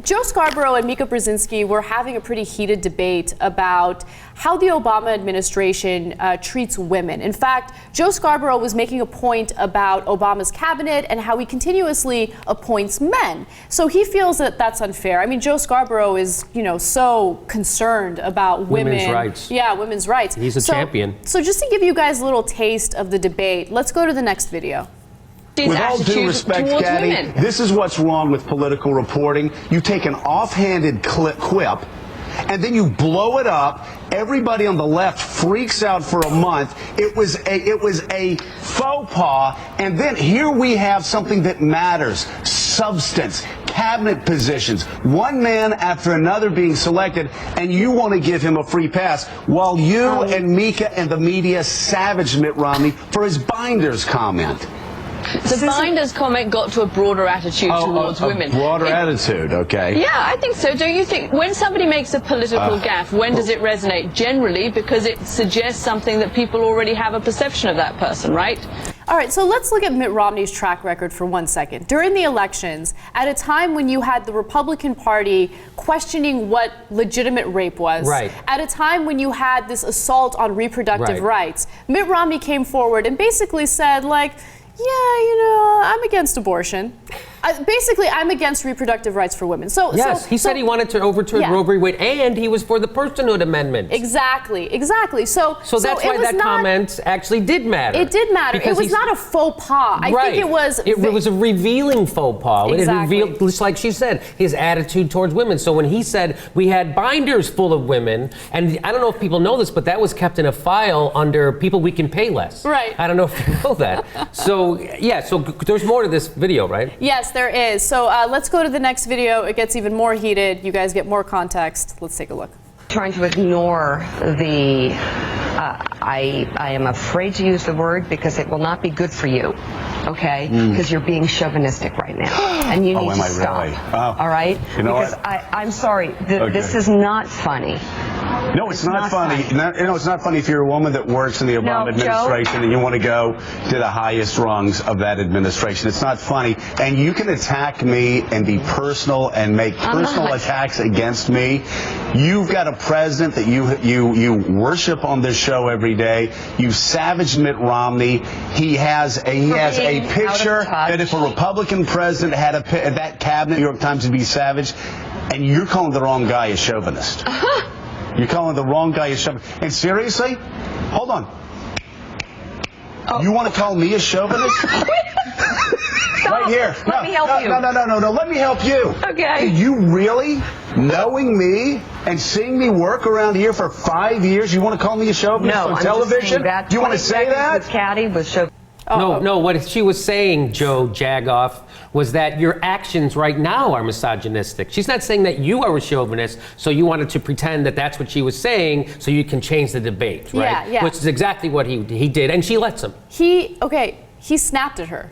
Joe Scarborough and Mika Brzezinski were having a pretty heated debate about how the Obama administration treats women. In fact, Joe Scarborough was making a point about Obama's cabinet and how he continuously appoints men. So he feels that that's unfair. I mean, Joe Scarborough is, so concerned about women's rights. Yeah, women's rights. He's a champion. So just to give you guys a little taste of the debate, let's go to the next video. With all due respect, Gaddy, this is what's wrong with political reporting. You take an offhanded quip, and then you blow it up. Everybody on the left freaks out for a month. It was a faux pas, and then here we have something that matters: substance, cabinet positions, one man after another being selected, and you want to give him a free pass, while you and Mika and the media savaged Mitt Romney for his binders comment. The binders comment got to a broader attitude towards women. Broader attitude, okay. Yeah, I think so. Don't you think when somebody makes a political gaffe, when does it resonate? Generally, because it suggests something that people already have a perception of that person, right? All right, so let's look at Mitt Romney's track record for 1 second. During the elections, at a time when you had the Republican Party questioning what legitimate rape was, right, at a time when you had this assault on reproductive rights, Mitt Romney came forward and basically said, yeah, I'm against abortion. Basically, I'm against reproductive rights for women. Yes, he said he wanted to overturn Roe v. Wade, and he was for the Personhood Amendment. Exactly. So that's why that comment actually did matter. It did matter. It was not a faux pas. I think it was... It was a revealing faux pas. Exactly. It revealed, just like she said, his attitude towards women. So when he said we had binders full of women, and I don't know if people know this, but that was kept in a file under people we can pay less. Right. I don't know if you know that. So there's more to this video, right? Yes, there is. So let's go to the next video. It gets even more heated. You guys get more context. Let's take a look. Trying to ignore the, I am afraid to use the word because it will not be good for you, okay? Because you're being chauvinistic right now, and you need to stop. Really? All right? You know because I'm sorry, this is not funny. No, it's not funny. It's not funny if you're a woman that works in the Obama administration and you want to go to the highest rungs of that administration. It's not funny. And you can attack me and be personal and make personal attacks against me. You've got a president that you worship on this show every day. You savaged Mitt Romney. He has a picture that if a Republican president had that cabinet, New York Times would be savage. And you're calling the wrong guy a chauvinist. You're calling the wrong guy a chauvinist. And seriously, hold on. You want to call me a chauvinist? Right here. Let me help you. No. Let me help you. Okay. You really, knowing me and seeing me work around here for 5 years, you want to call me a chauvinist on television? Do you want to say that? Caddy was chauvinist. No, what she was saying, Joe Jagoff, was that your actions right now are misogynistic. She's not saying that you are a chauvinist, so you wanted to pretend that that's what she was saying so you can change the debate, right? Yeah. Which is exactly what he did, and she lets him. He snapped at her.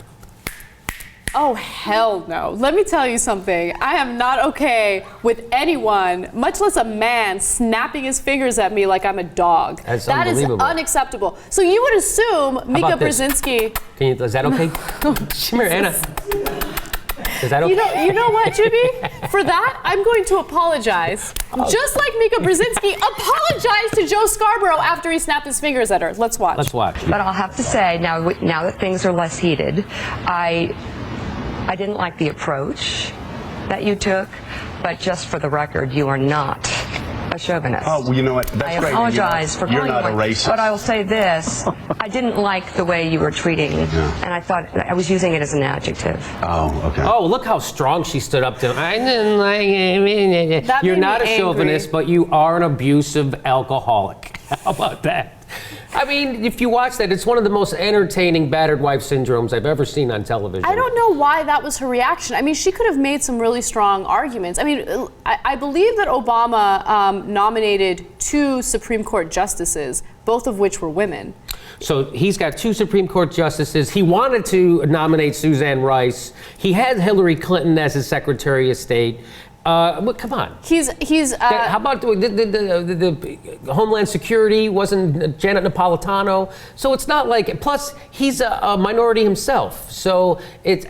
Oh, hell no. Let me tell you something. I am not okay with anyone, much less a man, snapping his fingers at me like I'm a dog. That is unacceptable. So you would assume Mika Brzezinski... Is that okay? Come here, Anna. Is that okay? You know what, Jimmy? For that, I'm going to apologize. Just like Mika Brzezinski apologized to Joe Scarborough after he snapped his fingers at her. Let's watch. Let's watch. But I'll have to say, now that things are less heated, I didn't like the approach that you took, but just for the record, you are not a chauvinist. Oh, well, you know what? That's great. I apologize for calling you one. You're not a racist. But I will say this. I didn't like the way you were treating, and I thought I was using it as an adjective. Oh, okay. Oh, look how strong she stood up to him. I didn't like it. You're not a chauvinist, but you are an abusive alcoholic. How about that? I mean, if you watch that, it's one of the most entertaining battered wife syndromes I've ever seen on television. I don't know why that was her reaction. I mean, she could have made some really strong arguments. I mean, I believe that Obama nominated 2 Supreme Court justices, both of which were women. So he's got 2 Supreme Court justices. He wanted to nominate Suzanne Rice. He had Hillary Clinton as his Secretary of State. But come on. He's. How about the Homeland Security wasn't Janet Napolitano? So it's not like. Plus, he's a minority himself. So it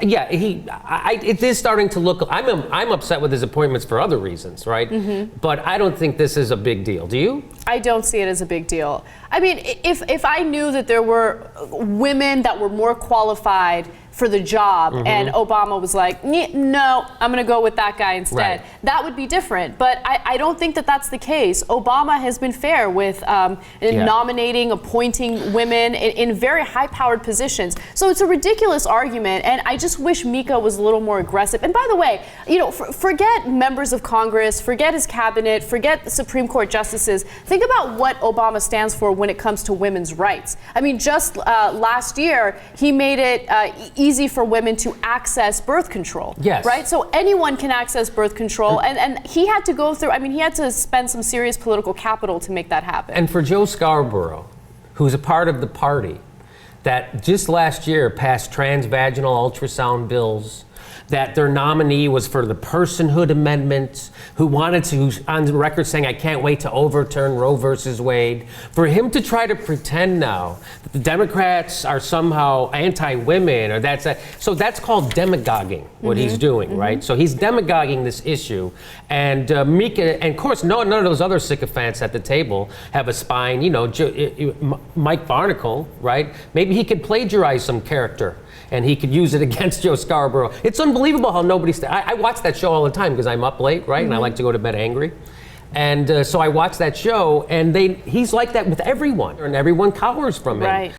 is starting to look. I'm upset with his appointments for other reasons, right? Mm-hmm. But I don't think this is a big deal. Do you? I don't see it as a big deal. I mean, if I knew that there were women that were more qualified for the job, and Obama was like, no, I'm going to go with that guy instead, that would be different. But I don't think that that's the case. Obama has been fair with nominating, appointing women in very high-powered positions. So it's a ridiculous argument, and I just wish Mika was a little more aggressive. And by the way, forget members of Congress, forget his cabinet, forget the Supreme Court justices. Think about what Obama stands for when it comes to women's rights. I mean, just last year, he made it easy for women to access birth control. Yes. Right? So anyone can access birth control. And he had to go through, he had to spend some serious political capital to make that happen. And for Joe Scarborough, who's a part of the party that just last year passed transvaginal ultrasound bills, that their nominee was for the personhood amendment, who's on the record saying, I can't wait to overturn Roe versus Wade. For him to try to pretend now that the Democrats are somehow anti-women, so that's called demagoguing, what he's doing, right? So he's demagoguing this issue. And Mika, and of course, none of those other sycophants at the table have a spine. Mike Barnacle, right? Maybe he could plagiarize some character and he could use it against Joe Scarborough. It's unbelievable how I watch that show all the time because I'm up late, right? And I like to go to bed angry. And so I watch that show, and he's like that with everyone, and everyone cowers from him. Right.